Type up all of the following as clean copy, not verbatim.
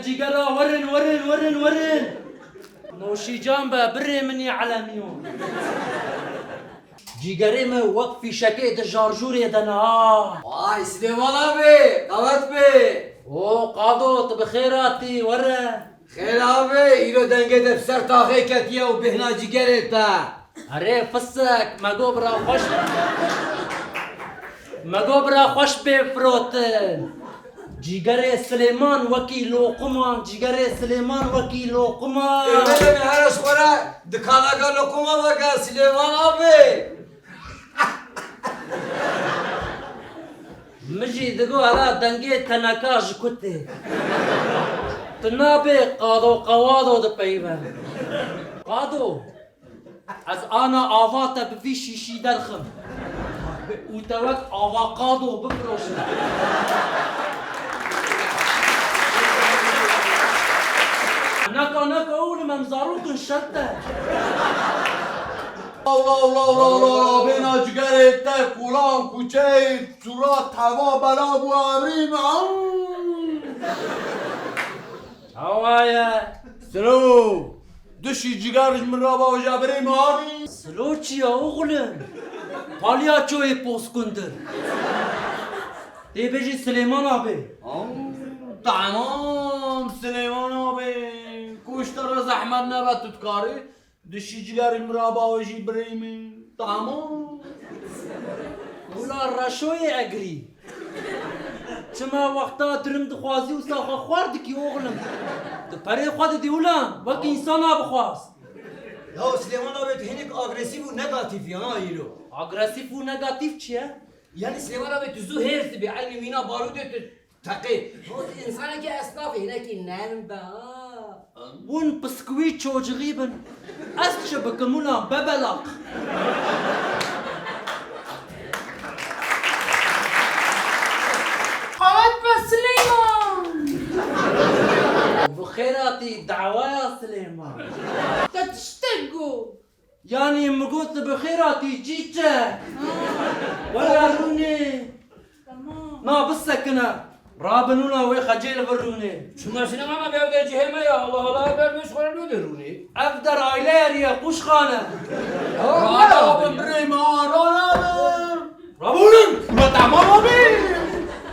جيجرا ورن نوشي جنبه بري مني على ميون جيگری من وقفی شکی دجارجوری دنا Vay Süleyman abi, Kavat Bey. او قادو بخيراتي ورا Xeyr abi, ilo denge de ser tahe ketiye u bihna ciger etta. اري فسك ما قبرا خوش بفروتن جيگری سليمان وكيلو قمان جيگری سليمان وكيلو قمان Öyle mi her sonra dükana ga lokuma baka Süleyman abi. مجي دقو على دنگي تنكاج كتي تنابي قوادو دبيبا قادو از انا آواتا بفي شيشي درخم وتوك آواقادو بفروشنا نكا اول منظروك انشتة Allah bina ciger etta kulan kuçey surat hava bela bu amrim. هوايا Selo. Düşü ciger min raba o jabrim abi. سلوچي يا oğlum palyaçoyu poskundur بيجي سليمان abi Tamam Süleyman abi. Kuşlara zahmet nebet tutkari. Düşücüler miraba o jibrimi. Tamam. ولا رشوي اجري شما وقتا درم دخوازي وساخا خواردك يا oğlum تبري خود ديولا وك انسان بخواز Ya Süleyman abi hinik agresif ve negatif ya ilo. agresif و negatif çiye Yani Süleyman abi tuzu hersi bir aynı mina barut etti. Takı. O insana ki esnaf yine ki nem be. ون بسكويت çocuğuybin أسشب كمولا ببلق قوات سليمان بخيراتي دعوة يا سليمان تشتقوا يعني مقوت بخيراتي جيجا ولا روني تمام ما بسكنا رابنونا ويخجيل بروني Şunlar Süleyman abi evde ceheme ya Allah Allah ben meşgul ederuni. أفدر عيلاريا قوش خانة Rana abi bireyim ha Rana. رابونن Ulan tamam abi.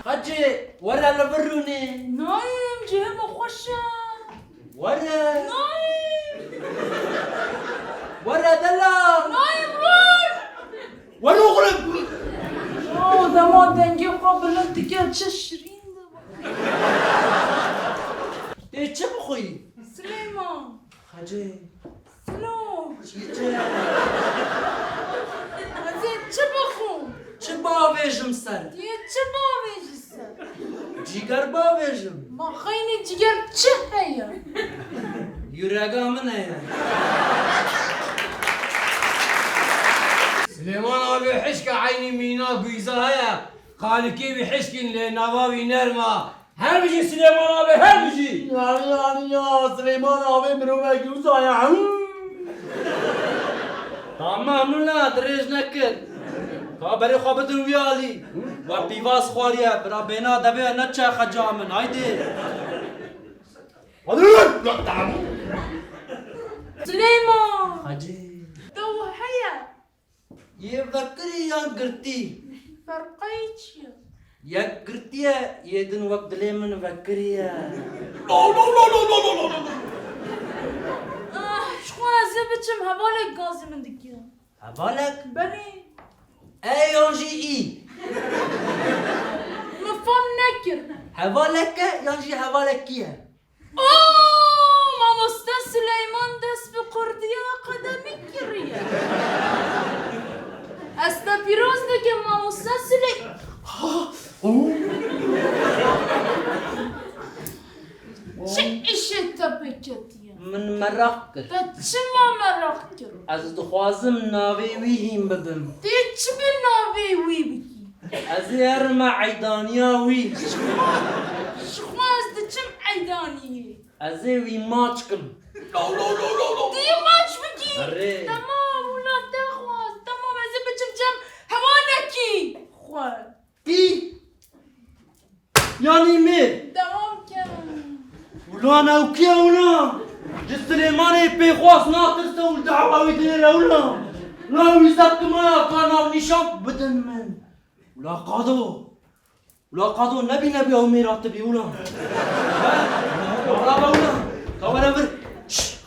خجي ورا لبروني نايم جهم خوشة ورا نايم ورا دلا نايم روح ولو غلب ده ما دنجي قابل انت كان تشرين ايه بخوي سليمان خجي سلو جيجا زين تشبخو چبا بيجم سر دي تشبابي جسر جيگر با بيجم ما خيني جگر چه هيا يراغا من هيا Süleyman abi حشك عيني مينا بيزايا قال كيف حشكن لنوابي نرما her bir şey Süleyman abi her bir şey. Yani ya Süleyman abi mürüvve güzaya. تمام لا دريج نكر خبري خبدن ويالي وبيواس خواريا برا بينا دبي نتشا خجامن هايدي سليمان حاجي تو هيا يفكري يا قرتي فرقيتش يا قرتي يدن وقت ليمن فكريا شخوا زبتشم هبالك غازي من دكيا هبالك بني اي يونجي اي مفهوم نكر هبالك يونجي هبالك كيا اوه ماما استاذ سليمان دس بقردية قدمي كريا استا بيروز دكي ماما استاذ سليمان شي اشي تبكتيا من مراكر تتشما مراكر از دخوازم ناوي ويهم ببم تتشبنا في ويبكي از يرمى عيدانيا وي شخواز دتشم عيداني از وي ماچكم دي ماتش بكي أري. تمام ولا تخواز تمام از بتشم جم هوانكي خوال بي يعني مير تمام كان ولا انا وكيا ولا جي سليماني بيخواس ناقص والدعوة ويدير ولا لا ويزك ما كان نشاط بدن من ولا قادو نبي أميرات تبي ولا ولا كوالا بر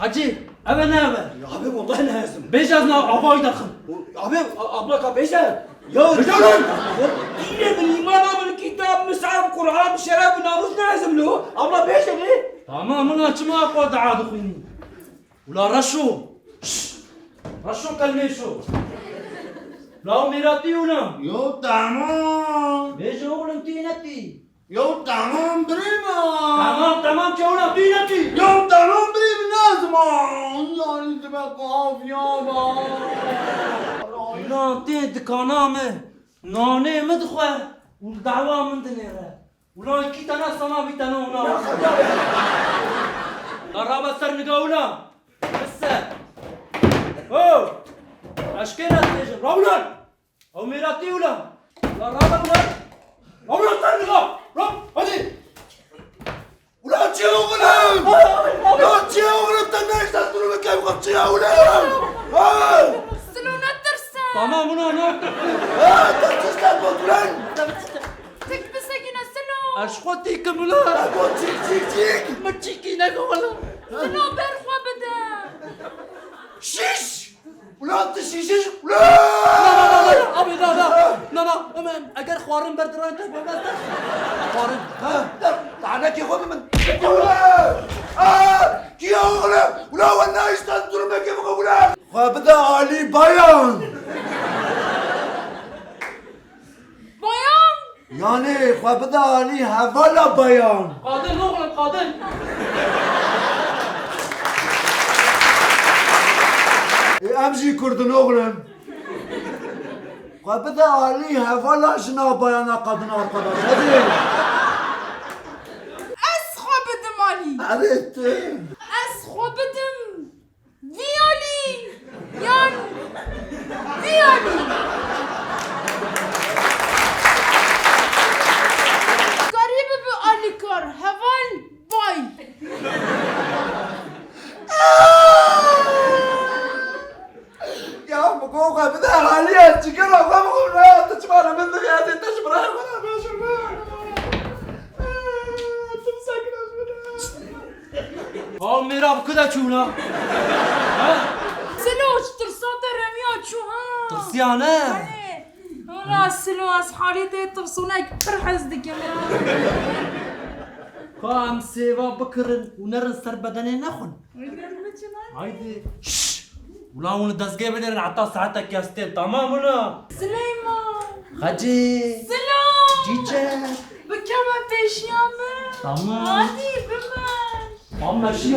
حجي أبنا Ya abi vallahi lazım. بيجازنا عباي دخل Abi abla kapıysa. Ya rıcalan. Yine bir iman amel kitap, misal, Kur'an, şeref, namus lazım lo. Abla beş ne? تمام انا ما قد عاد خويني ولا رشو رشو كلميشو لا أميراتي ولا Yo tamam. بيجي أغلم تينتي Yo tamam prima. تمام شولا تينتي Yo tamam prima nazman. Yani demek afya var. لا تين دكانامه ناني مدخوة والدعوة من دنيرة ولا كيت أنا سما بيتنا ولا قرابة سر نقولا بس أو أشكينا تيجي رولا أو ميراتي ولا لا رابا ولا رولا سر نقو روب هدي Ulan çiğ oğlum. Ulan çiğ oğlum. Tanış da durumu kayıp kapçıya ulan. Ha. سلو نترسا تمام هنا نقطة Ha. Tanışlar bu ulan. تكبسة كنا سلو أشخوتي كملا Bu çik. ما تشيكي نقولا سلو برخوا بدا Şiş. Ulan şiş. لا لا Ulan. لا أبي لا لا لا لا أجر خوارن بردران تبى بس خوارن Ha. Daha ki koyma ben. Ulan. Ha. Ki oğlum. Ulan wannan işten durumu kayıp ulan. Kabda Ali Bayan. بيان Yani kabda Ali Havala Bayan. قادن أغلب قادن Emzi kurdun oğlum. Kabda Ali Havala şına bayana kadın arkadaş. Hadi. أسخوا بدم علي Evet. أسخوا بدم فيولي يان فيولي قريب بألي كار هفال باي Ya bu konu kabda Ali çıkar o konu ne? Taçmana ben de ya taçmana bana ben şunu. Sakin ol. ميراب كذا شونا سلوش ترسات رميات شو ها ترسيانة ولا سلو أصحابي ترسونك فرحزدك يا مرا قام سيوا بكرن ونرن سر بدني نخن هايدي ولا ون دزجي بدرن عطا ساعتك يا ستيل تمام ولا سليمان خجي سلو جيجا بكم بيشيامه تمام هادي بمن ماشي